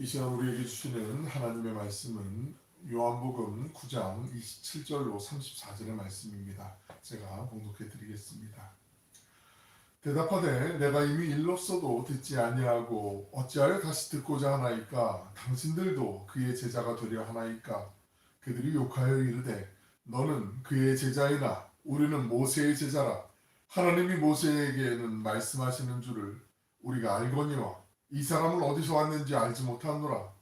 이 시간 우리에게 주시는 하나님의 말씀은 요한복음 9장 27절로 34절의 말씀입니다. 제가 봉독해 드리겠습니다. 대답하되 내가 이미 일렀어도 듣지 아니하고 어찌하여 다시 듣고자 하나이까? 당신들도 그의 제자가 되려 하나이까? 그들이 욕하여 이르되 너는 그의 제자이나 우리는 모세의 제자라. 하나님이 모세에게는 말씀하시는 줄을 우리가 알거니와 이 사람은 어디서 왔는지 알지 못하노라.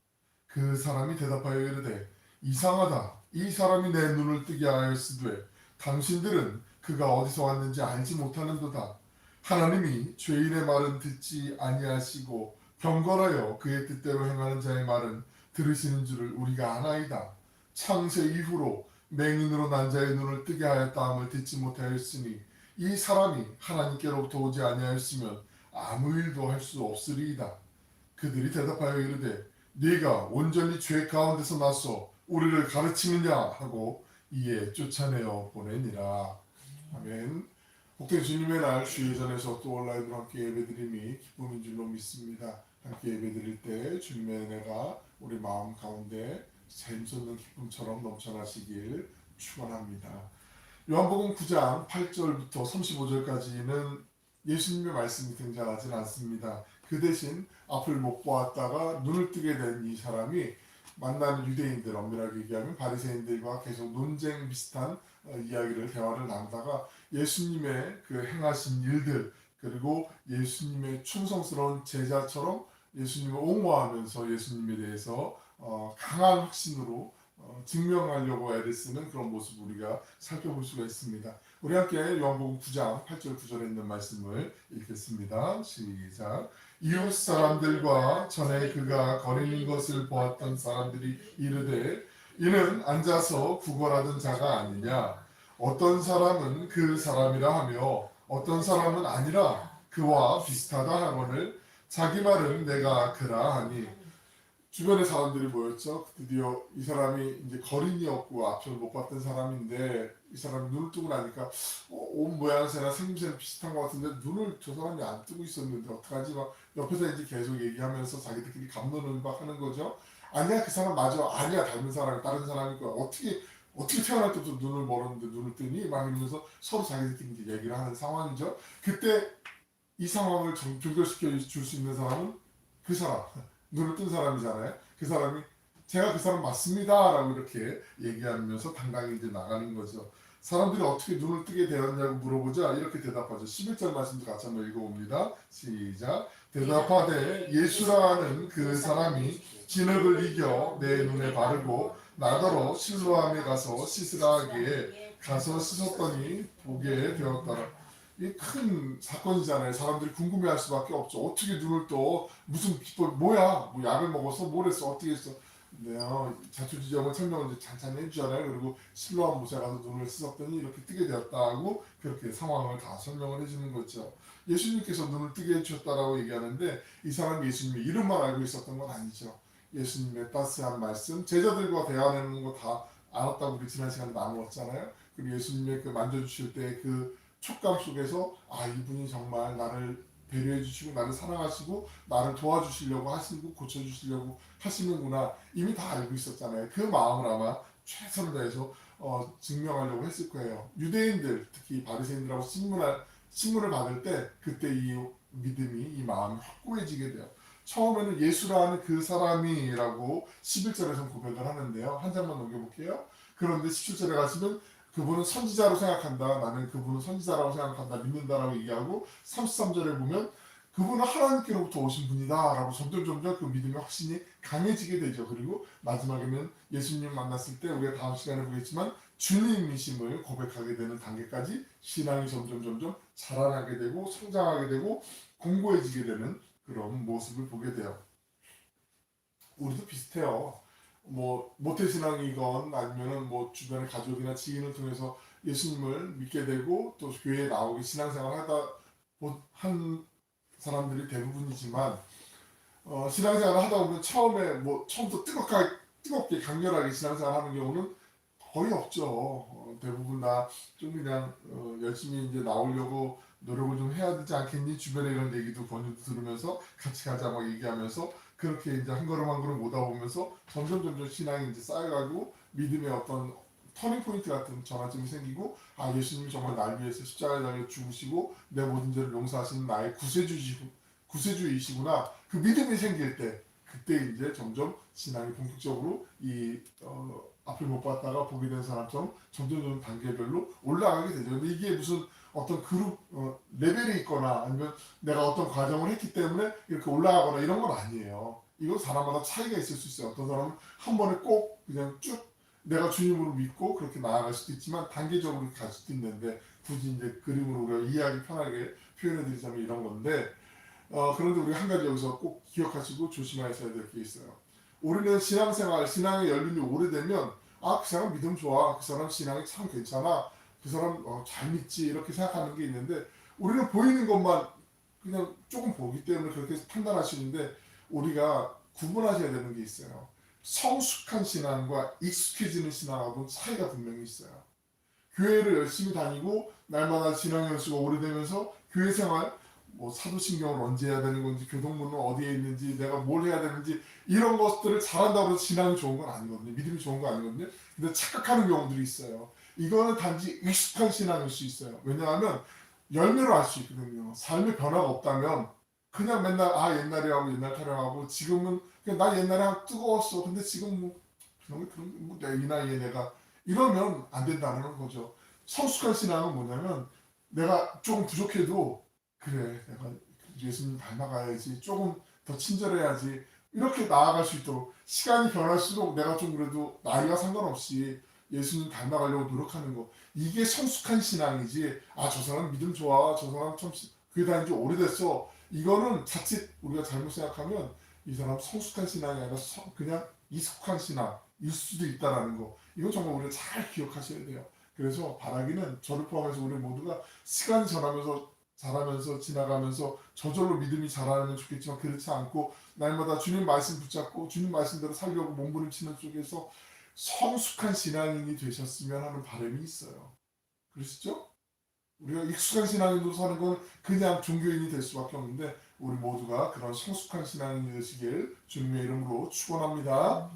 그 사람이 대답하여 이르되 이상하다. 이 사람이 내 눈을 뜨게 하였으되 당신들은 그가 어디서 왔는지 알지 못하는도다. 하나님이 죄인의 말은 듣지 아니하시고 경건하여 그의 뜻대로 행하는 자의 말은 들으시는 줄을 우리가 아나이다. 창세 이후로 맹인으로 난 자의 눈을 뜨게 하였다함을 듣지 못하였으니 이 사람이 하나님께로부터 오지 아니하였으면 아무 일도 할 수 없으리이다. 그들이 대답하여 이르되 네가 온전히 죄 가운데서 나서 우리를 가르치느냐 하고 이에 쫓아내어 보내니라. 아멘. 복된 주님의 날 주의전에서 또 온라인으로 함께 예배드림이 기쁨인 줄로 믿습니다. 함께 예배드릴 때 주님의 은혜가 우리 마음 가운데 샘솟는 기쁨처럼 넘쳐나시길 축원합니다. 요한복음 9장 8절부터 35절까지는 예수님의 말씀이 등장하진 않습니다. 그 대신 앞을 못 보았다가 눈을 뜨게 된 이 사람이 만나는 유대인들, 엄밀하게 얘기하면 바리새인들과 계속 논쟁 비슷한 이야기를 대화를 나누다가 예수님의 그 행하신 일들, 그리고 예수님의 충성스러운 제자처럼 예수님을 옹호하면서 예수님에 대해서 강한 확신으로 증명하려고 애를 쓰는 그런 모습을 우리가 살펴볼 수가 있습니다. 우리 함께 요한복음 9장 8절 9절에 있는 말씀을 읽겠습니다. 시작. 이웃 사람들과 전에 그가 거리는 것을 보았던 사람들이 이르되 이는 앉아서 구걸하던 자가 아니냐. 어떤 사람은 그 사람이라 하며 어떤 사람은 아니라 그와 비슷하다 하거늘 자기 말은 내가 그라 하니 주변의 사람들이 모였죠. 드디어 이 사람이 이제 거린이었고 앞을 못 봤던 사람인데 이 사람이 눈을 뜨고 나니까 옷 모양새나 생김새는 비슷한 것 같은데 눈을 저 사람이 안 뜨고 있었는데 어떡하지? 막 옆에서 이제 계속 얘기하면서 자기들끼리 갑론을 막 하는 거죠. 아니야 그 사람 맞아. 아니야 다른 사람이 다른 사람이고 어떻게 태어날 때부터 눈을 멀었는데 눈을 뜨니? 막 이러면서 서로 자기들끼리 이제 얘기를 하는 상황이죠. 그때 이 상황을 종결시켜 줄 수 있는 사람은 그 사람. 눈을 뜬 사람이잖아요. 그 사람이 제가 그 사람 맞습니다 라고 이렇게 얘기하면서 당당히 이제 나가는 거죠. 사람들이 어떻게 눈을 뜨게 되었냐고 물어보자 이렇게 대답하죠. 11절 말씀도 같이 한번 읽어봅니다. 시작. 대답하되 예수라 하는 그 사람이 진흙을 이겨 내 눈에 바르고 나더러 실로암에 가서 씻으라 하기에 가서 씻었더니 보게 되었더라. 이 큰 사건이잖아요. 사람들이 궁금해할 수밖에 없죠. 어떻게 눈을 떠? 무슨 기법? 뭐야? 뭐 약을 먹어서 뭘 했어? 어떻게 했어? 네, 자초지종을 설명을 이제 찬찬히 해주잖아요. 그리고 실로암 못에 가서 눈을 씻었더니 이렇게 뜨게 되었다 하고 그렇게 상황을 다 설명을 해주는 거죠. 예수님께서 눈을 뜨게 해주셨다라고 얘기하는데 이 사람이 예수님의 이름만 알고 있었던 건 아니죠. 예수님의 따스한 말씀, 제자들과 대화하는 거 다 알았다고 우리 지난 시간에 나누었잖아요. 그리고 예수님의 그 만져주실 때그 촉감 속에서 이분이 정말 나를 배려해 주시고 나를 사랑하시고 나를 도와주시려고 하시고 고쳐주시려고 하시는구나 이미 다 알고 있었잖아요. 그 마음을 아마 최선을 다해서 증명하려고 했을 거예요. 유대인들 특히 바리새인들하고 신문을 받을 때 그때 이 믿음이 이 마음이 확고해지게 돼요. 처음에는 예수라는 그 사람이라고 11절에서 고백을 하는데요. 한 장만 넘겨볼게요. 그런데 17절에 가시면 그분은 선지자로 생각한다. 나는 그분은 선지자라고 생각한다. 믿는다라고 얘기하고 33절에 보면 그분은 하나님께로부터 오신 분이다 라고 점점 그 믿음의 확신이 강해지게 되죠. 그리고 마지막에는 예수님 만났을 때 우리가 다음 시간에 보겠지만 주님이심을 고백하게 되는 단계까지 신앙이 점점 자라나게 되고 성장하게 되고 공고해지게 되는 그런 모습을 보게 돼요. 우리도 비슷해요. 뭐 모태신앙이건 아니면은 뭐 주변의 가족이나 지인을 통해서 예수님을 믿게 되고 또 교회에 나오기 신앙생활 한 사람들이 대부분이지만 신앙생활을 하다 보면 처음부터 뜨겁게 강렬하게 신앙생활 하는 경우는 거의 없죠. 대부분 다 좀 그냥 열심히 이제 나오려고 노력을 좀 해야 되지 않겠니? 주변에 이런 얘기도 권유도 들으면서 같이 가자 막 얘기하면서 그렇게 이제 한 걸음 한 걸음 오다 보면서 점점 신앙이 이제 쌓여가지고 믿음의 어떤 터닝 포인트 같은 전환점이 생기고, 아, 예수님이 정말 날 위해서 십자가에 달려 죽으시고 내 모든 죄를 용서하시는 나의 구세주이시구나, 그 믿음이 생길 때, 그때 이제 점점 신앙이 본격적으로 앞을 못 봤다가 보게 된 사람처럼 점점 단계별로 올라가게 되죠. 근데 이게 무슨 어떤 그룹 레벨이 있거나 아니면 내가 어떤 과정을 했기 때문에 이렇게 올라가거나 이런 건 아니에요. 이건 사람마다 차이가 있을 수 있어요. 어떤 사람은 한 번에 꼭 그냥 쭉 내가 주님으로 믿고 그렇게 나아갈 수도 있지만 단계적으로 갈 수도 있는데, 굳이 이제 그림으로 우리가 이해하기 편하게 표현해 드리자면 이런 건데, 그런데 우리 한 가지 여기서 꼭 기억하시고 조심하셔야 될 게 있어요. 우리는 신앙생활, 신앙의 연륜이 오래되면, 아, 그 사람 믿음 좋아, 그 사람 신앙이 참 괜찮아, 그 사람 잘 믿지, 이렇게 생각하는 게 있는데, 우리는 보이는 것만 그냥 조금 보기 때문에 그렇게 판단하시는데, 우리가 구분하셔야 되는 게 있어요. 성숙한 신앙과 익숙해지는 신앙하고는 차이가 분명히 있어요. 교회를 열심히 다니고 날마다 신앙 연수가 오래되면서 교회 생활, 뭐 사도신경을 언제 해야 되는 건지, 교동문은 어디에 있는지, 내가 뭘 해야 되는지, 이런 것들을 잘한다고 해서 신앙이 좋은 건 아니거든요. 믿음이 좋은 건 아니거든요. 근데 착각하는 경우들이 있어요. 이거는 단지 익숙한 신앙일 수 있어요. 왜냐하면 열매로 알 수 있거든요. 삶의 변화가 없다면 그냥 맨날 아 옛날에 하고 옛날 타령하고, 지금은 그냥 나 옛날에 뜨거웠어, 근데 지금 뭐 그런 뭐이 나이에 내가 이러면 안 된다는 거죠. 성숙한 신앙은 뭐냐면, 내가 조금 부족해도 그래, 내가 예수님 닮아가야지, 조금 더 친절해야지, 이렇게 나아갈 수 있도록, 시간이 변할수록 내가 좀 그래도 나이가 상관없이 예수님 닮아가려고 노력하는 거, 이게 성숙한 신앙이지. 아, 저 사람 믿음 좋아, 저 사람 참 교회 다닌 지 오래됐어, 이거는 자칫 우리가 잘못 생각하면 이 사람 성숙한 신앙이 아니라 그냥 익숙한 신앙일 수도 있다라는 거, 이거 정말 우리가 잘 기억하셔야 돼요. 그래서 바라기는 저를 포함해서 우리 모두가 시간이 지나면서 자라면서 지나가면서 저절로 믿음이 자라면 좋겠지만, 그렇지 않고 날마다 주님 말씀 붙잡고 주님 말씀대로 살려고 몸부림치는 속에서 성숙한 신앙인이 되셨으면 하는 바람이 있어요. 그러시죠? 우리가 익숙한 신앙인으로 사는 건 그냥 종교인이 될 수밖에 없는데, 우리 모두가 그런 성숙한 신앙인이 되시길 주님의 이름으로 축원합니다.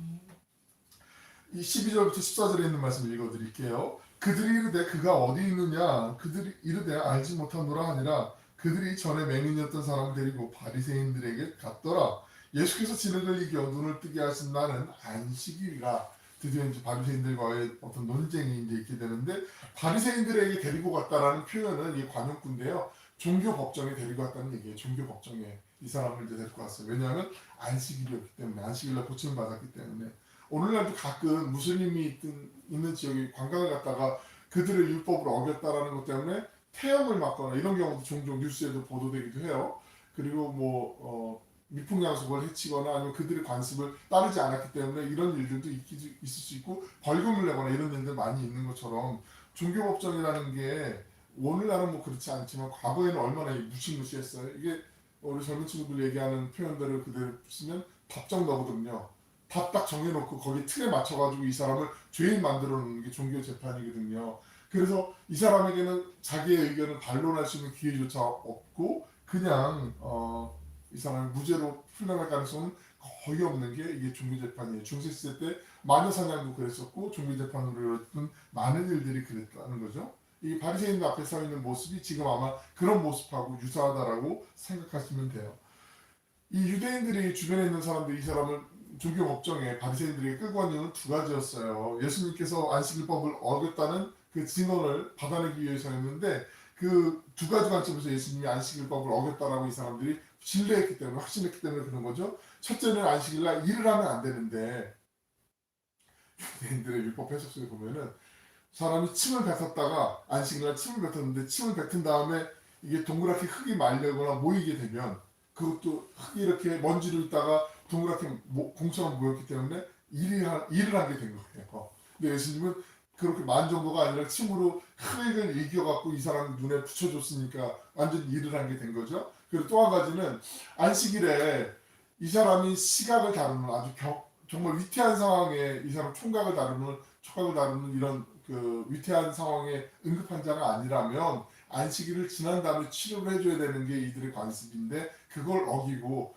이 12절부터 14절에 있는 말씀 읽어드릴게요. 그들이 이르되 그가 어디 있느냐, 그들이 이르되 알지 못하노라 하니라. 그들이 전에 맹인이었던 사람을 데리고 바리새인들에게 갔더라. 예수께서 진흙을 이겨 눈을 뜨게 하신 날은 안식일이라. 드디어 이제 바리새인들과의 어떤 논쟁이 이제 있게 되는데, 바리새인들에게 데리고 갔다라는 표현은 이 관용구인데요. 종교 법정에 데리고 갔다는 얘기예요. 종교 법정에 이 사람을 이제 데리고 갔어요. 왜냐하면 안식일이었기 때문에, 안식일날 고침을 받았기 때문에. 오늘날도 가끔 무슬림이 있는 지역에 관광을 갔다가 그들의 율법을 어겼다라는 것 때문에 태형을 맞거나 이런 경우도 종종 뉴스에도 보도되기도 해요. 그리고 미풍양속을 해치거나 아니면 그들의 관습을 따르지 않았기 때문에 이런 일들도 있을 수 있고, 벌금을 내거나 이런 일들 많이 있는 것처럼, 종교법정이라는 게 오늘날은 뭐 그렇지 않지만 과거에는 얼마나 무시무시했어요. 이게 우리 젊은 친구들 얘기하는 표현대로 그대로 쓰면 법정너거든요. 다 딱 정해놓고 거기 틀에 맞춰가지고 이 사람을 죄인 만들어 놓는 게 종교 재판이거든요. 그래서 이 사람에게는 자기의 의견을 반론할 수 있는 기회조차 없고, 그냥 이 사람을 무죄로 풀려날 가능성은 거의 없는 게 이게 종교 재판이에요. 중세시대 때 마녀 사냥도 그랬었고 종교 재판으로 이뤘던 많은 일들이 그랬다는 거죠. 이 바리새인들 앞에 서 있는 모습이 지금 아마 그런 모습하고 유사하다라고 생각하시면 돼요. 이 유대인들이 주변에 있는 사람들이 이 사람을 종교 법정에 바리새인들에게 끌고 간 이유는 두 가지였어요. 예수님께서 안식일법을 어겼다는 그 증언을 받아내기 위해서였는데, 그 두 가지 관점에서 예수님이 안식일법을 어겼다라고 이 사람들이 신뢰했기 때문에, 확신했기 때문에 그런 거죠. 첫째는 안식일날 일을 하면 안 되는데, 유대인들의 율법 해석서에 보면은 사람이 침을 뱉었다가 안식일날 침을 뱉었는데, 침을 뱉은 다음에 이게 동그랗게 흙이 말려거나 모이게 되면, 그것도 흙이 이렇게 먼지로 있다가 동그랗게 공처럼 모였기 때문에 일을 하게 된 거예요. 근데 예수님은 그렇게 만 정도가 아니라 침으로 흙을 이겨갖고 이 사람 눈에 붙여줬으니까 완전 일을 한 게 된 거죠. 그리고 또 한 가지는 안식일에 이 사람이 시각을 다루는 아주 정말 위태한 상황에 이 사람 촉각을 다루는 이런 그 위태한 상황에 응급 환자가 아니라면 안식일을 지난 다음에 치료를 해줘야 되는 게 이들의 관습인데, 그걸 어기고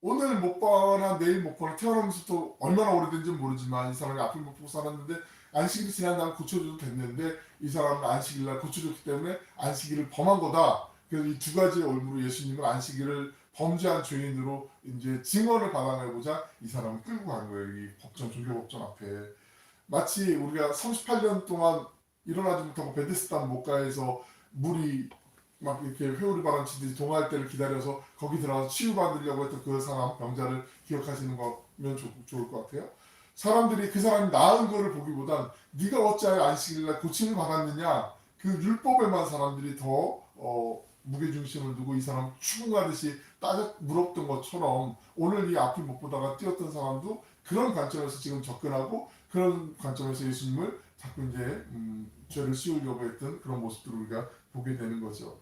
오늘 못 봐나 내일 못 봐나 태어나면서부터 얼마나 오래된지 모르지만 이 사람이 아픔 못 보고 살았는데 안식일이 지난 다음 고쳐줘도 됐는데 이 사람은 안식일날 고쳐줬기 때문에 안식일을 범한 거다. 그래서 이 두 가지의 얼무로 예수님은 안식일을 범죄한 죄인으로 이제 증언을 받아내고자 이 사람을 끌고 간 거예요. 이 법정 종교법정 앞에. 마치 우리가 38년 동안 일어나지 못하고 베데스다 목가에서 물이 막 이렇게 회오리 바람 치듯이 동할 때를 기다려서 거기 들어가서 치유받으려고 했던 그 사람 병자를 기억하시는 거면 좋을 것 같아요. 사람들이 그 사람이 나은 거를 보기보단 네가 어찌하여 안식일날 고침을 받았느냐 그 율법에만 사람들이 더 무게중심을 두고 이 사람 추궁하듯이 따져 물었던 것처럼 오늘 이 앞을 못 보다가 뛰었던 사람도 그런 관점에서 지금 접근하고 그런 관점에서 예수님을 자꾸 이제 죄를 씌우려고 했던 그런 모습들을 우리가 보게 되는 거죠.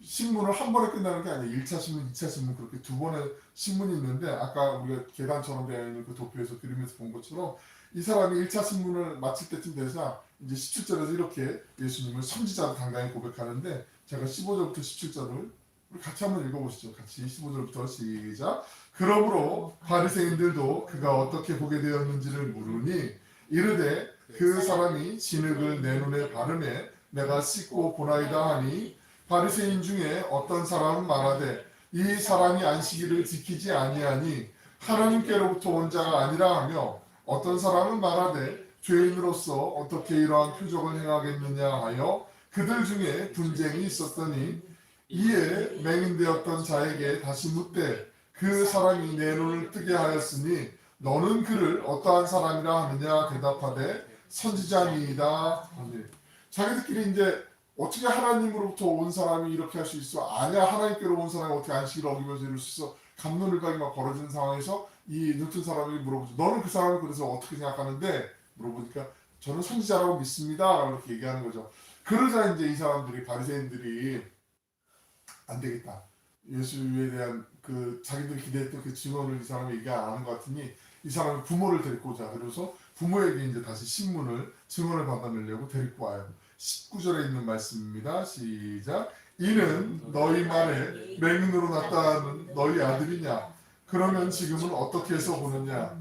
신문을 한 번에 끝나는 게 아니에요. 1차 신문, 2차 신문 그렇게 두 번의 신문이 있는데 아까 우리가 계단처럼 되어 있는 그 도표에서 그림에서 본 것처럼 이 사람이 1차 신문을 마칠 때쯤 되자 이제 17절에서 이렇게 예수님을 선지자로 당당히 고백하는데 제가 15절부터 17절을 우리 같이 한번 읽어보시죠. 같이 15절부터 시작. 그러므로 바리새인들도 그가 어떻게 보게 되었는지를 물으니 이르되 그 사람이 진흙을 내 눈에 바르매 내가 씻고 보나이다 하니 바리새인 중에 어떤 사람은 말하되 이 사람이 안식일을 지키지 아니하니 하나님께로부터 온 자가 아니라 하며 어떤 사람은 말하되 죄인으로서 어떻게 이러한 표적을 행하겠느냐 하여 그들 중에 분쟁이 있었더니 이에 맹인되었던 자에게 다시 묻되 그 사람이 내 눈을 뜨게 하였으니 너는 그를 어떠한 사람이라 하느냐 대답하되 선지자니이다. 자기들끼리 이제 어떻게 하나님으로부터 온 사람이 이렇게 할 수 있어? 아니야, 하나님께로 온 사람이 어떻게 안식일을 어기면서 이럴 수 있어? 갑론을박이 막 벌어지는 상황에서 이 눈뜬 사람이 물어보죠. 너는 그 사람을 그래서 어떻게 생각하는데? 물어보니까 저는 선지자라고 믿습니다. 라고 이렇게 얘기하는 거죠. 그러자 이제 이 사람들이 바리새인들이 안 되겠다. 예수에 대한 그 자기들이 기대했던 그 증언을 이 사람이 얘기 안 하는 것 같으니 이 사람이 부모를 데리고 오자. 그래서 부모에게 이제 다시 증언을 받아내려고 데리고 와요. 19절에 있는 말씀입니다. 시작. 이는 너희 말에 맹인으로 났다는 너희 아들이냐? 그러면 지금은 어떻게 해서 보느냐?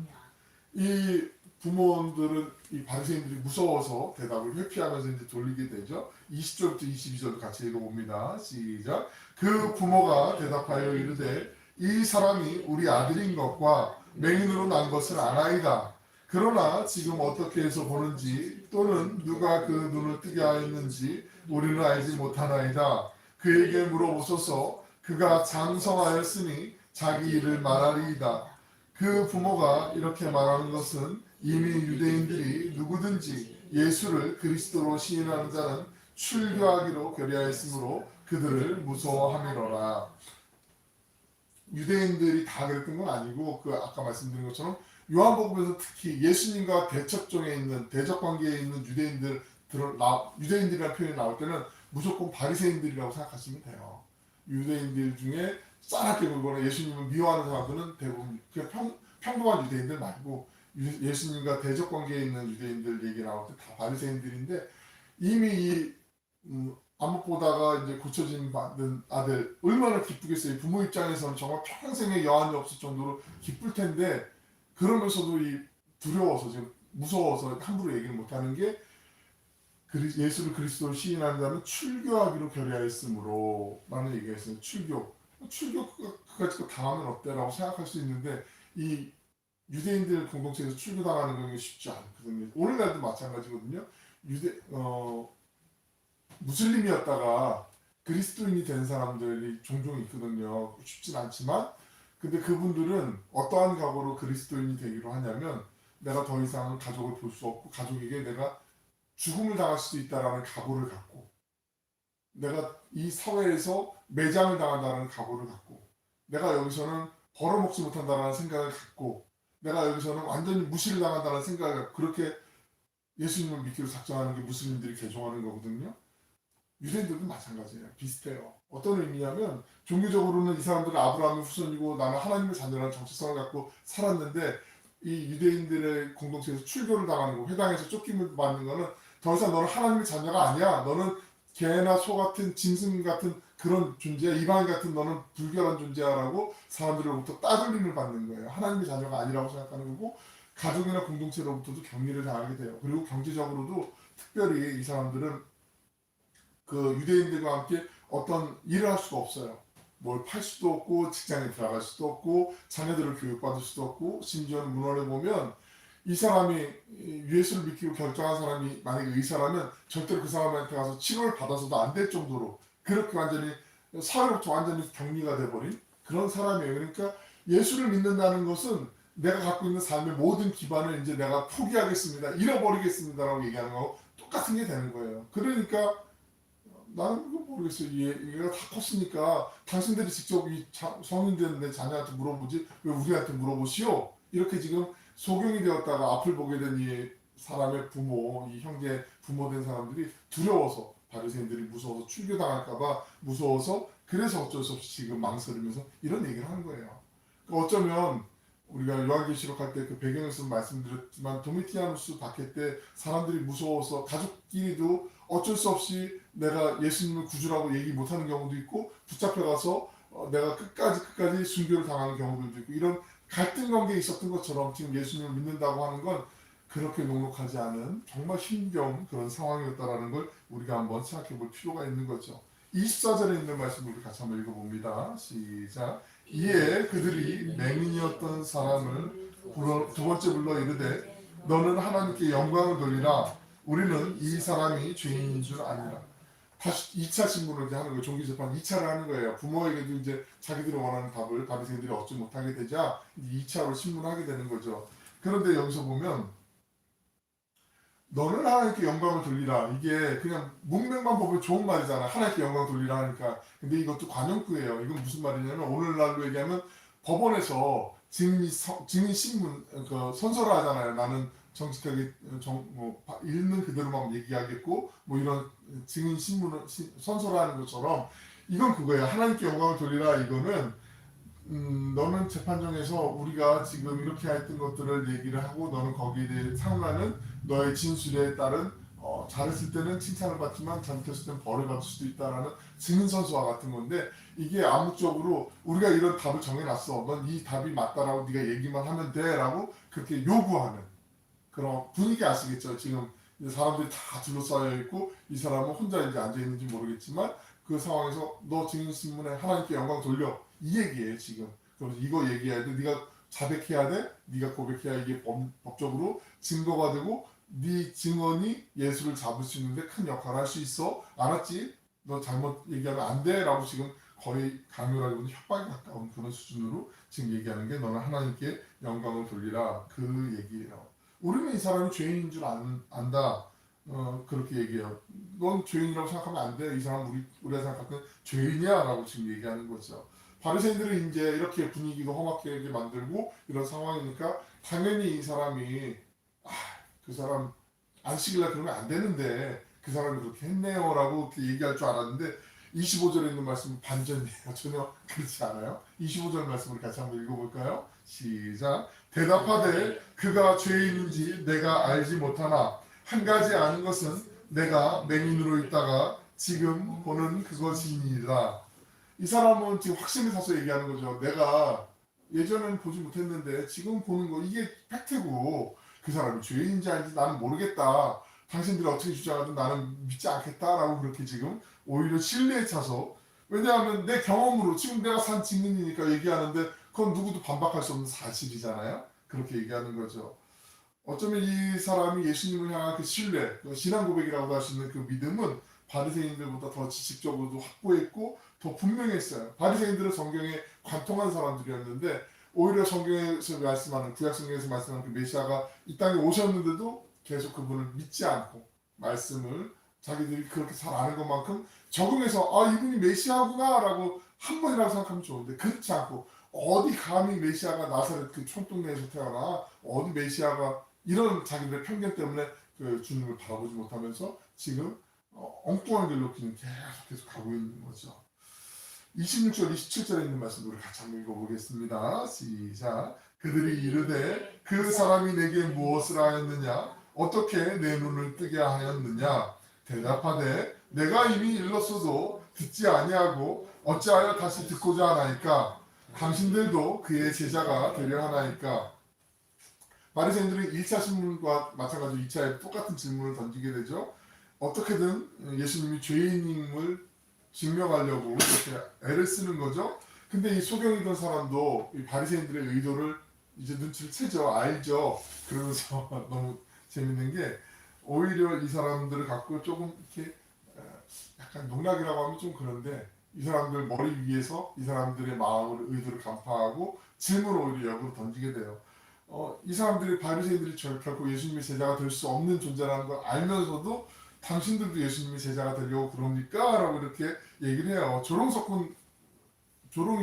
이 부모들은 이 바리새인들이 무서워서 대답을 회피하면서 이제 돌리게 되죠. 20절부터 22절도 같이 읽어봅니다. 시작. 그 부모가 대답하여 이르되 이 사람이 우리 아들인 것과 맹인으로 난 것을 아나이다. 그러나 지금 어떻게 해서 보는지 또는 누가 그 눈을 뜨게 하였는지 우리는 알지 못하나이다. 그에게 물어보소서. 그가 장성하였으니 자기 일을 말하리이다. 그 부모가 이렇게 말하는 것은 이미 유대인들이 누구든지 예수를 그리스도로 시인하는 자는 출교하기로 결의하였으므로 그들을 무서워함이로라. 유대인들이 다 그랬던 건 아니고 그 아까 말씀드린 것처럼 요한복음에서 특히 예수님과 대척점에 있는 대적 관계에 있는 유대인들이라는 표현이 나올 때는 무조건 바리새인들이라고 생각하시면 돼요. 유대인들 중에 싸납게 굴거나 예수님을 미워하는 사람들은 대부분 그냥 평범한 유대인들 말고 예수님과 대적 관계에 있는 유대인들 얘기 나올 때 다 바리새인들인데 이미 이 안목 보다가 이제 고쳐진 받은 아들 얼마나 기쁘겠어요. 부모 입장에서는 정말 평생에 여한이 없을 정도로 기쁠 텐데 그러면서도 이 두려워서 지금 무서워서 함부로 얘기를 못하는 게 예수를 그리스도로 시인하는 자는 출교하기로 결의하였으므로 라는 얘기가 있어요. 출교 그까짓 거 당하면 어때라고 생각할 수 있는데 이 유대인들 공동체에서 출교당하는 건 쉽지 않거든요. 오늘날도 마찬가지거든요. 무슬림이었다가 그리스도인이 된 사람들이 종종 있거든요. 쉽진 않지만 근데 그분들은 어떠한 각오로 그리스도인이 되기로 하냐면 내가 더 이상 가족을 볼 수 없고 가족에게 내가 죽음을 당할 수도 있다라는 각오를 갖고 내가 이 사회에서 매장을 당한다는 각오를 갖고 내가 여기서는 벌어먹지 못한다는 생각을 갖고 내가 여기서는 완전히 무시를 당한다는 생각을 갖고 그렇게 예수님을 믿기로 작정하는 게 무슬림들이 개종하는 거거든요. 유대인들도 마찬가지예요. 비슷해요. 어떤 의미냐면 종교적으로는 이 사람들은 아브라함의 후손이고 나는 하나님의 자녀라는 정체성을 갖고 살았는데 이 유대인들의 공동체에서 출교를 당하는 거, 회당에서 쫓김을 받는 거는 더 이상 너는 하나님의 자녀가 아니야. 너는 개나 소 같은 짐승 같은 그런 존재야. 이방인 같은 너는 불결한 존재야라고 사람들로부터 따돌림을 받는 거예요. 하나님의 자녀가 아니라고 생각하는 거고 가족이나 공동체로부터도 격리를 당하게 돼요. 그리고 경제적으로도 특별히 이 사람들은 그 유대인들과 함께 어떤 일을 할 수가 없어요. 뭘 팔 수도 없고 직장에 들어갈 수도 없고 자녀들을 교육받을 수도 없고 심지어는 문헌에 보면 이 사람이 예수를 믿기로 결정한 사람이 만약에 의사라면 절대로 그 사람한테 가서 치료를 받아서도 안 될 정도로 그렇게 완전히 사회로부터 완전히 격리가 돼버린 그런 사람이에요. 그러니까 예수를 믿는다는 것은 내가 갖고 있는 삶의 모든 기반을 이제 내가 포기하겠습니다. 잃어버리겠습니다라고 얘기하는 거하고 똑같은 게 되는 거예요. 그러니까 나는 그거 모르겠어요. 얘가 다 컸으니까 당신들이 직접 이 성인된 내 자녀한테 물어보지 왜 우리한테 물어보시오? 이렇게 지금 소경이 되었다가 앞을 보게 된 이 사람의 부모, 이 형제 부모 된 사람들이 두려워서 바리새인들이 무서워서 출교당할까봐 무서워서 그래서 어쩔 수 없이 지금 망설이면서 이런 얘기를 하는 거예요. 그러니까 어쩌면 우리가 요한계시록 할 때 그 배경에서 말씀드렸지만 도미티아누스 박해 때 사람들이 무서워서 가족끼리도 어쩔 수 없이 내가 예수님을 구주라고 얘기 못하는 경우도 있고 붙잡혀가서 내가 끝까지 순교를 당하는 경우들도 있고 이런 갈등 관계에 있었던 것처럼 지금 예수님을 믿는다고 하는 건 그렇게 녹록하지 않은 정말 힘겨운 그런 상황이었다라는 걸 우리가 한번 생각해 볼 필요가 있는 거죠. 24절에 있는 말씀을 우리 같이 한번 읽어봅니다. 시작. 이에 그들이 맹인이었던 사람을 두 번째 불러 이르되 너는 하나님께 영광을 돌리라. 우리는 이 사람이 죄인인 줄 아니라. 다시 2차 신문을 이제 하는 거예요. 종기재판 2차를 하는 거예요. 부모에게도 이제 자기들이 원하는 답을 바리새인들이 얻지 못하게 되자 2차로 신문하게 되는 거죠. 그런데 여기서 보면 너는 하나님께 영광을 돌리라. 이게 그냥 문맥만 보면 좋은 말이잖아. 하나님께 영광 돌리라 하니까. 근데 이것도 관용구예요. 이건 무슨 말이냐면 오늘날로 얘기하면 법원에서 증인 신문 그 선서를 하잖아요. 나는 정직하게 읽는 그대로만 얘기하겠고 뭐 이런 증인 신문을 선서를 하는 것처럼 이건 그거예요. 하나님께 영광을 돌리라. 이거는 너는 재판정에서 우리가 지금 이렇게 했던 것들을 얘기를 하고 너는 거기에 대해 상하는 너의 진술에 따른 잘했을 때는 칭찬을 받지만 잘못했을 때는 벌을 받을 수도 있다라는 증인선서와 같은 건데 이게 암묵적으로 우리가 이런 답을 정해놨어. 넌 이 답이 맞다라고 네가 얘기만 하면 돼라고 그렇게 요구하는 그런 분위기 아시겠죠? 지금 사람들이 다 둘러싸여 있고 이 사람은 혼자 이제 앉아 있는지 모르겠지만 그 상황에서 너 증인신문에 하나님께 영광 돌려 이 얘기예요 지금. 그래서 이거 얘기해야 돼. 네가 자백해야 돼. 네가 고백해야 이게 법적으로 증거가 되고 네 증언이 예수를 잡을 수 있는데 큰 역할을 할 수 있어. 알았지? 너 잘못 얘기하면 안 돼. 라고 지금 거의 강요라기보다 협박에 가까운 그런 수준으로 지금 얘기하는 게 너는 하나님께 영광을 돌리라. 그 얘기예요. 우리는 이 사람이 죄인인 줄 안다. 그렇게 얘기해요. 넌 죄인이라고 생각하면 안 돼. 이 사람 우리가 생각하는 죄인이야. 라고 지금 얘기하는 거죠. 바리새인들은 이제 이렇게 분위기가 험악하게 만들고 이런 상황이니까 당연히 이 사람이 그 사람 안식일날 그러면 안 되는데 그 사람이 그렇게 했네요. 라고 그렇게 얘기할 줄 알았는데 25절에 있는 말씀은 반전이에요. 전혀 그렇지 않아요. 25절 말씀을 같이 한번 읽어볼까요? 시작. 대답하되 그가 죄인인지 내가 알지 못하나 한 가지 아는 것은 내가 맹인으로 있다가 지금 보는 그것이니라. 이 사람은 지금 확신을 사서 얘기하는 거죠. 내가 예전에는 보지 못했는데 지금 보는 거 이게 팩트고 그 사람이 죄인인지 아닌지 나는 모르겠다. 당신들이 어떻게 주장하든 나는 믿지 않겠다라고 그렇게 지금 오히려 신뢰에 차서 왜냐하면 내 경험으로 지금 내가 산 증인이니까 얘기하는데 그건 누구도 반박할 수 없는 사실이잖아요. 그렇게 얘기하는 거죠. 어쩌면 이 사람이 예수님을 향한 그 신뢰, 그 신앙 고백이라고 할 수 있는 그 믿음은 바리새인들보다 더 지식적으로도 확고했고 더 분명했어요. 바리새인들은 성경에 관통한 사람들이었는데 오히려 성경에서 말씀하는 구약 성경에서 말씀하는 그 메시아가 이 땅에 오셨는데도 계속 그분을 믿지 않고 말씀을 자기들이 그렇게 잘 아는 것만큼 적응해서 아 이분이 메시아구나라고 한 번이라고 생각하면 좋은데 그렇지 않고 어디 감히 메시아가 나사렛 그 촌동네에서 태어나 어디 메시아가 이런 자기들의 편견 때문에 그 주님을 바라보지 못하면서 지금 엉뚱한 길로 그냥 계속 가고 있는 거죠. 26절 27절에 있는 말씀 우리 같이 한번 읽어보겠습니다. 시작. 그들이 이르되 그 사람이 내게 무엇을 하였느냐 어떻게 내 눈을 뜨게 하였느냐 대답하되 내가 이미 일렀어도 듣지 아니하고 어찌하여 다시 듣고자 하나이까? 당신들도 그의 제자가 되려 하나이까? 바리새인들은 1차 신문과 마찬가지로 2차에 똑같은 질문을 던지게 되죠. 어떻게든 예수님이 죄인임을 증명하려고 이렇게 애를 쓰는 거죠. 근데 이 소경이던 사람도 이 바리새인들의 의도를 이제 눈치를 채죠. 알죠. 그러면서 너무 재밌는 게 오히려 이 사람들을 갖고 조금 이렇게 약간 농락이라고 하면 좀 그런데 이 사람들 머리 위에서 이 사람들의 마음을 의도를 간파하고 질문을 오히려 역으로 던지게 돼요. 이 사람들이 바리새인들이 결코 예수님의 제자가 될 수 없는 존재라는 걸 알면서도 당신들도 예수님의 제자가 되려고 그럽니까? 라고 이렇게 얘기를 해요. 조롱이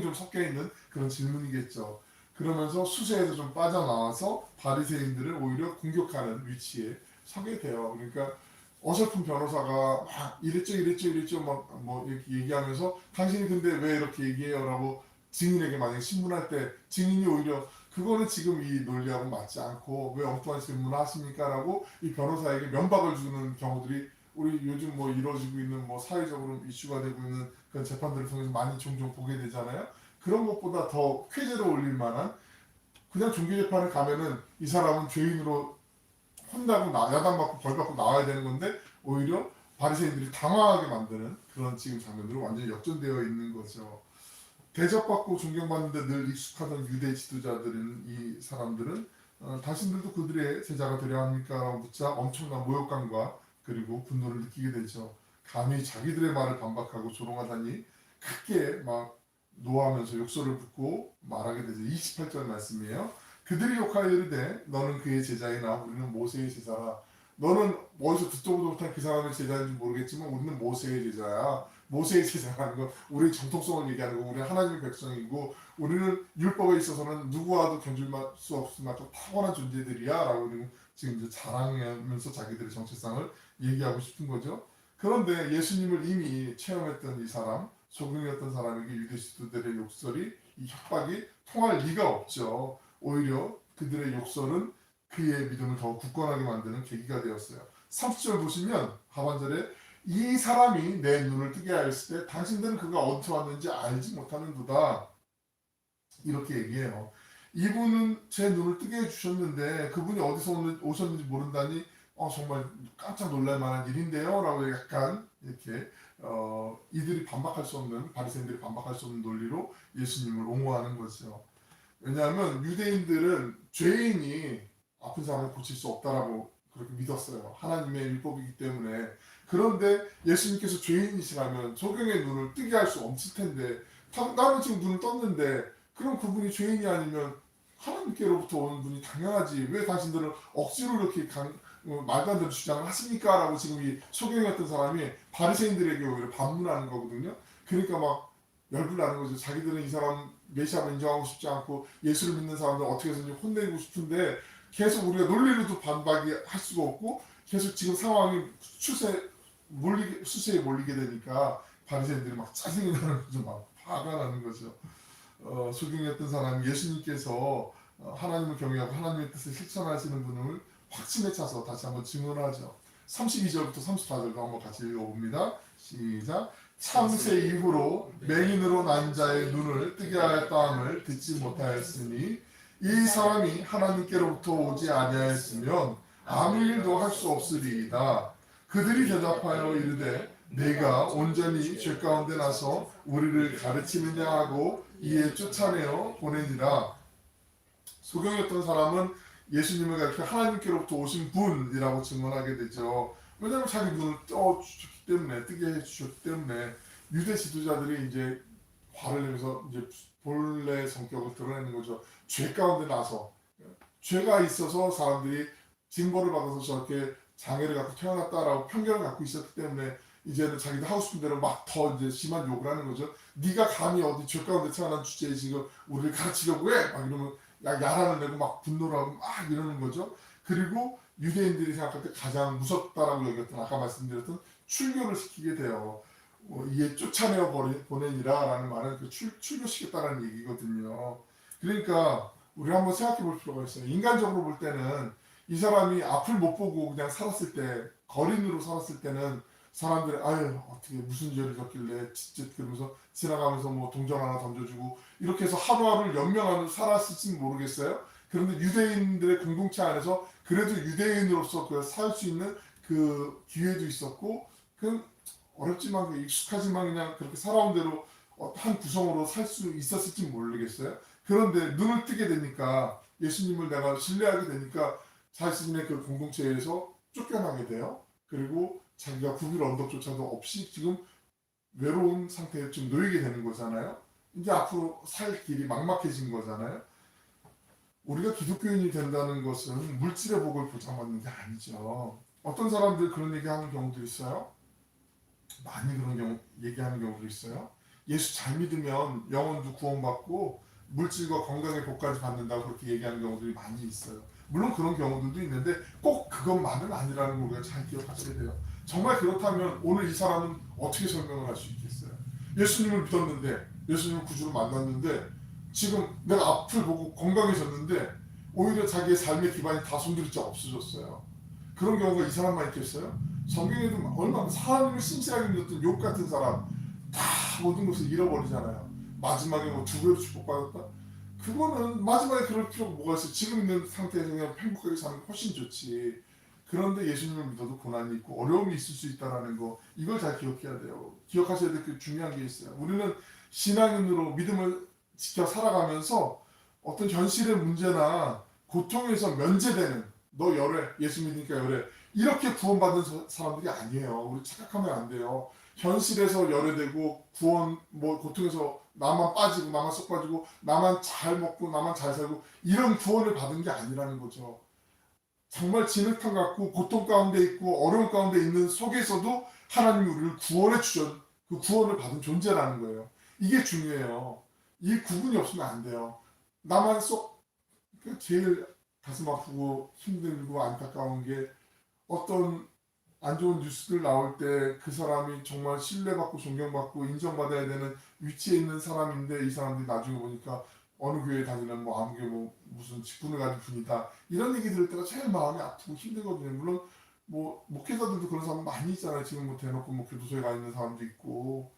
좀 섞여 있는 그런 질문이겠죠. 그러면서 수세에서 좀 빠져나와서 바리새인들을 오히려 공격하는 위치에 서게 돼요. 그러니까 어설픈 변호사가 막 이랬죠 뭐 이렇게 얘기하면서 당신이 근데 왜 이렇게 얘기해요라고 증인에게 만약에 신문할 때 증인이 오히려 그거는 지금 이 논리하고 맞지 않고 왜 엉뚱한 질문을 하십니까라고 이 변호사에게 면박을 주는 경우들이 우리 요즘 뭐 이루어지고 있는 뭐 사회적으로 이슈가 되고 있는 그런 재판들을 통해서 많이 종종 보게 되잖아요. 그런 것보다 더 쾌재를 올릴 만한 그냥 종교재판을 가면은 이 사람은 죄인으로 혼나고 야단받고 벌받고 나와야 되는 건데 오히려 바리새인들이 당황하게 만드는 그런 지금 장면으로 완전히 역전되어 있는 거죠. 대접받고 존경받는데 늘 익숙하던 유대 지도자들인 이 사람들은 당신들도 그들의 제자가 되려 합니까? 라고 묻자 엄청난 모욕감과 그리고 분노를 느끼게 되죠. 감히 자기들의 말을 반박하고 조롱하다니 크게 막 노하면서 욕설을 붙고 말하게 되죠. 28절 말씀이에요. 그들이 욕하여 이르되 너는 그의 제자이나 우리는 모세의 제자라. 너는 어디서 듣도 보도 못한 그 사람의 제자인지 모르겠지만 우리는 모세의 제자야. 모세의 제자라는 건 우리의 정통성을 얘기하는 거고 우리는 하나님의 백성이고 우리는 율법에 있어서는 누구와도 견줄 수 없을 만큼 탁월한 존재들이야 라고 지금 이제 자랑하면서 자기들의 정체성을 얘기하고 싶은 거죠. 그런데 예수님을 이미 체험했던 이 사람, 소경이었던 사람에게 유대 지도들의 욕설이 이 협박이 통할 리가 없죠. 오히려 그들의 욕설은 그의 믿음을 더 굳건하게 만드는 계기가 되었어요. 30절 보시면 하반절에 이 사람이 내 눈을 뜨게 하였을 때 당신들은 그가 어디서 왔는지 알지 못하는도다. 이렇게 얘기해요. 이분은 제 눈을 뜨게 해주셨는데 그분이 어디서 오셨는지 모른다니 정말 깜짝 놀랄 만한 일인데요 라고 약간 이렇게 이들이 반박할 수 없는 바리새인들이 반박할 수 없는 논리로 예수님을 옹호하는 거죠. 왜냐하면 유대인들은 죄인이 아픈 사람을 고칠 수 없다라고 그렇게 믿었어요. 하나님의 율법이기 때문에. 그런데 예수님께서 죄인이시라면 소경의 눈을 뜨게 할 수 없을 텐데 나는 지금 눈을 떴는데 그럼 그분이 죄인이 아니면 하나님께로부터 오는 분이 당연하지. 왜 당신들은 억지로 이렇게 말도 안 되는 주장을 하십니까? 라고 지금 이 소경이었던 사람이 바리새인들에게 오히려 반문하는 거거든요. 그러니까 막 열불 나는 거죠. 자기들은 이 사람 메시아를 인정하고 싶지 않고 예수를 믿는 사람들 어떻게 해서든지 혼내고 싶은데 계속 우리가 논리로도 반박이 할 수가 없고 계속 지금 상황이 수세에 몰리게 되니까 바리새인들이 막 짜증이 나는 거죠. 막 화가 나는 거죠. 소경이었던 사람이 예수님께서 하나님을 경외하고 하나님의 뜻을 실천하시는 분을 확신에 차서 다시 한번 증언하죠. 32절부터 34절도 한번 같이 읽어봅니다. 시작. 창세 이후로 맹인으로 난 자의 눈을 뜨게 하였다 함을 듣지 못하였으니 이 사람이 하나님께로부터 오지 아니하였으면 아무 일도 할 수 없으리이다. 그들이 대답하여 이르되 내가 온전히 죄 가운데 나서 우리를 가르치느냐 하고 이에 쫓아내어 보내니라. 소경이었던 사람은 예수님을 가르쳐 하나님께로부터 오신 분이라고 증언하게 되죠. 왜냐하면 자기 눈을 떠주셨기 때문에, 뜨게 해주셨기 때문에 유대 지도자들이 이제 화를 내면서 이제 본래 성격을 드러내는 거죠. 죄 가운데 나서 죄가 있어서 사람들이 징벌을 받아서 저렇게 장애를 갖고 태어났다라고 편견을 갖고 있었기 때문에 이제는 자기들 하고 싶은 대로 막 더 이제 심한 욕을 하는 거죠. 네가 감히 어디 죄 가운데 태어난 주제에 지금 우리를 가르치려고 해? 막 이러면 야단을 내고 막 분노를 하고 막 이러는 거죠. 그리고 유대인들이 생각할 때 가장 무섭다라고 여겼던 아까 말씀드렸던 출교를 시키게 돼요. 이에 쫓아내어 보내니라 라는 말은 그 출교시켰다는 얘기거든요. 그러니까 우리 한번 생각해 볼 필요가 있어요. 인간적으로 볼 때는 이 사람이 앞을 못 보고 그냥 살았을 때 거린으로 살았을 때는 사람들이 아유 어떻게 무슨 죄를 졌길래 짓짓 그러면서 지나가면서 뭐 동전 하나 던져주고 이렇게 해서 하루하루를 연명하며 살았을지는 모르겠어요. 그런데 유대인들의 공동체 안에서 그래도 유대인으로서 그 살 수 있는 그 기회도 있었고 그 어렵지만 그 익숙하지만 그냥 그렇게 살아온 대로 한 구성으로 살 수 있었을지 모르겠어요. 그런데 눈을 뜨게 되니까 예수님을 내가 신뢰하게 되니까 자신의 그 공동체에서 쫓겨나게 돼요. 그리고 자기가 구길 언덕조차도 없이 지금 외로운 상태에 좀 놓이게 되는 거잖아요. 이제 앞으로 살 길이 막막해진 거잖아요. 우리가 기독교인이 된다는 것은 물질의 복을 보장받는 게 아니죠. 어떤 사람들 그런 얘기하는 경우도 있어요. 많이 그런 경우 얘기하는 경우도 있어요. 예수 잘 믿으면 영혼도 구원받고 물질과 건강의 복까지 받는다고 그렇게 얘기하는 경우들이 많이 있어요. 물론 그런 경우들도 있는데 꼭 그것만은 아니라는 걸 우리가 잘 기억하셔야 돼요. 정말 그렇다면 오늘 이 사람은 어떻게 설명을 할 수 있겠어요? 예수님을 믿었는데 예수님을 구주로 만났는데 지금 내가 앞을 보고 건강해졌는데 오히려 자기의 삶의 기반이 다 손들이자 없어졌어요. 그런 경우가 이 사람만 있겠어요? 성경에도 얼마나 사람을 신실하게 믿었던 욥 같은 사람 다 모든 것을 잃어버리잖아요. 마지막에 뭐 두 배로 축복받았다? 그거는 마지막에 그럴 필요가 뭐가 있어요? 지금 있는 상태에서 그냥 행복하게 사는 게 훨씬 좋지. 그런데 예수님을 믿어도 고난이 있고 어려움이 있을 수 있다는 거 이걸 잘 기억해야 돼요. 기억하셔야 될 그 중요한 게 있어요. 우리는 신앙인으로 믿음을 지켜 살아가면서 어떤 현실의 문제나 고통에서 면제되는 너 열애 예수 믿으니까 열애 이렇게 구원받은 사람들이 아니에요. 우리 착각하면 안 돼요. 현실에서 열애되고 구원 뭐 고통에서 나만 빠지고 나만 쏙 빠지고 나만 잘 먹고 나만 잘 살고 이런 구원을 받은 게 아니라는 거죠. 정말 진흙탕 같고 고통 가운데 있고 어려움 가운데 있는 속에서도 하나님이 우리를 구원해 주신 그 구원을 받은 존재라는 거예요. 이게 중요해요. 이 구분이 없으면 안 돼요. 나만 쏙 제일 가슴 아프고 힘들고 안타까운 게 어떤 안 좋은 뉴스들 나올 때 그 사람이 정말 신뢰받고 존경받고 인정받아야 되는 위치에 있는 사람인데 이 사람들이 나중에 보니까 어느 교회 다니는 뭐 아무 교회 뭐 무슨 직분을 가진 분이다 이런 얘기 들을 때가 제일 마음이 아프고 힘들거든요. 물론 뭐 목회자들도 그런 사람 많이 있잖아요. 지금 뭐 대놓고 뭐 교도소에 가 있는 사람도 있고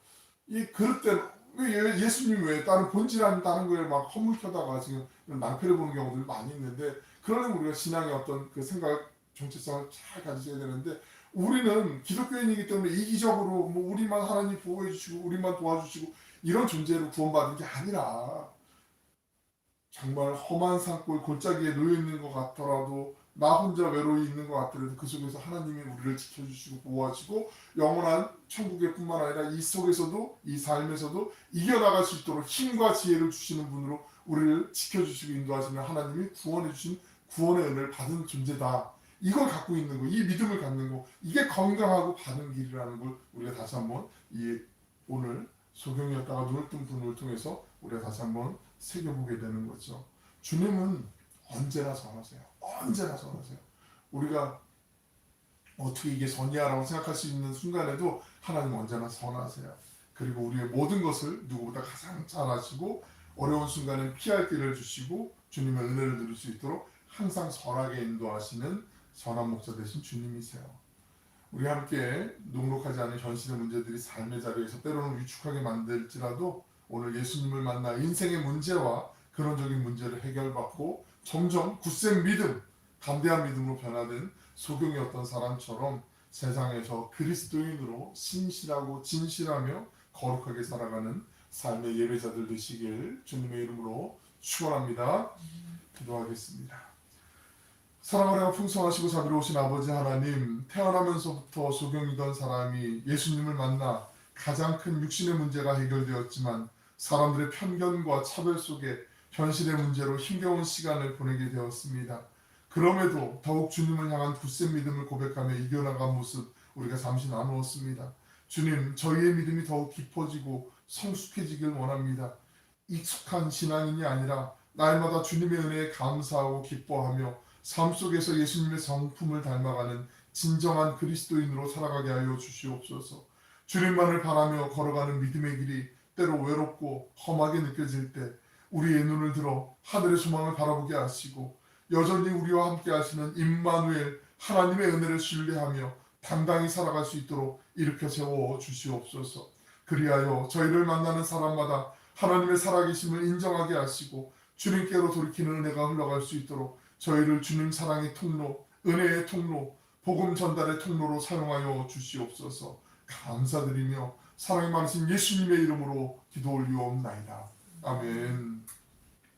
이 그럴 때왜 예수님 왜 다른 본질 아닌 다른 거에 막 허물켜다가 지금 낭패를 보는 경우들이 많이 있는데 그러려면 우리가 신앙의 어떤 그 생각 정체성을 잘 가지셔야 되는데 우리는 기독교인이기 때문에 이기적으로 뭐 우리만 하나님 보호해 주시고 우리만 도와주시고 이런 존재로 구원받은 게 아니라 정말 험한 산골 골짜기에 놓여 있는 것 같더라도 나 혼자 외로이 있는 것 같더라도 그 속에서 하나님이 우리를 지켜주시고 보호하시고 영원한 천국에 뿐만 아니라 이 속에서도 이 삶에서도 이겨나갈 수 있도록 힘과 지혜를 주시는 분으로 우리를 지켜주시고 인도하시는 하나님이 구원해 주신 구원의 은혜를 받은 존재다. 이걸 갖고 있는 거, 이 믿음을 갖는 거, 이게 건강하고 바른 길이라는 걸 우리가 다시 한번 이 오늘 소경이었다가 눈을 뜬 분을 통해서 우리가 다시 한번 새겨보게 되는 거죠. 주님은 언제나 선하세요. 언제나 선하세요. 우리가 어떻게 이게 선이야라고 생각할 수 있는 순간에도 하나님 언제나 선하세요. 그리고 우리의 모든 것을 누구보다 가장 잘 아시고 어려운 순간에 피할 길을 주시고 주님의 은혜를 누릴 수 있도록 항상 선하게 인도하시는 선한 목자 되신 주님이세요. 우리 함께 녹록하지 않은 현실의 문제들이 삶의 자리에서 때로는 위축하게 만들지라도 오늘 예수님을 만나 인생의 문제와 근원적인 문제를 해결받고 점점 굳센 믿음, 담대한 믿음으로 변화된 소경이었던 사람처럼 세상에서 그리스도인으로 신실하고 진실하며 거룩하게 살아가는 삶의 예배자들 되시길 주님의 이름으로 축원합니다. 기도하겠습니다. 사랑하여 풍성하시고 자비로우신 아버지 하나님, 태어나면서부터 소경이던 사람이 예수님을 만나 가장 큰 육신의 문제가 해결되었지만 사람들의 편견과 차별 속에 현실의 문제로 힘겨운 시간을 보내게 되었습니다. 그럼에도 더욱 주님을 향한 굳센 믿음을 고백하며 이겨나간 모습 우리가 잠시 나누었습니다. 주님, 저희의 믿음이 더욱 깊어지고 성숙해지길 원합니다. 익숙한 신앙인이 아니라 날마다 주님의 은혜에 감사하고 기뻐하며 삶 속에서 예수님의 성품을 닮아가는 진정한 그리스도인으로 살아가게 하여 주시옵소서. 주님만을 바라며 걸어가는 믿음의 길이 때로 외롭고 험하게 느껴질 때 우리의 눈을 들어 하늘의 소망을 바라보게 하시고 여전히 우리와 함께 하시는 임마누엘 하나님의 은혜를 신뢰하며 당당히 살아갈 수 있도록 일으켜 세워 주시옵소서. 그리하여 저희를 만나는 사람마다 하나님의 살아계심을 인정하게 하시고 주님께로 돌이키는 은혜가 흘러갈 수 있도록 저희를 주님 사랑의 통로, 은혜의 통로, 복음 전달의 통로로 사용하여 주시옵소서. 감사드리며 사랑이 많으신 예수님의 이름으로 기도 올리옵나이다. 아멘.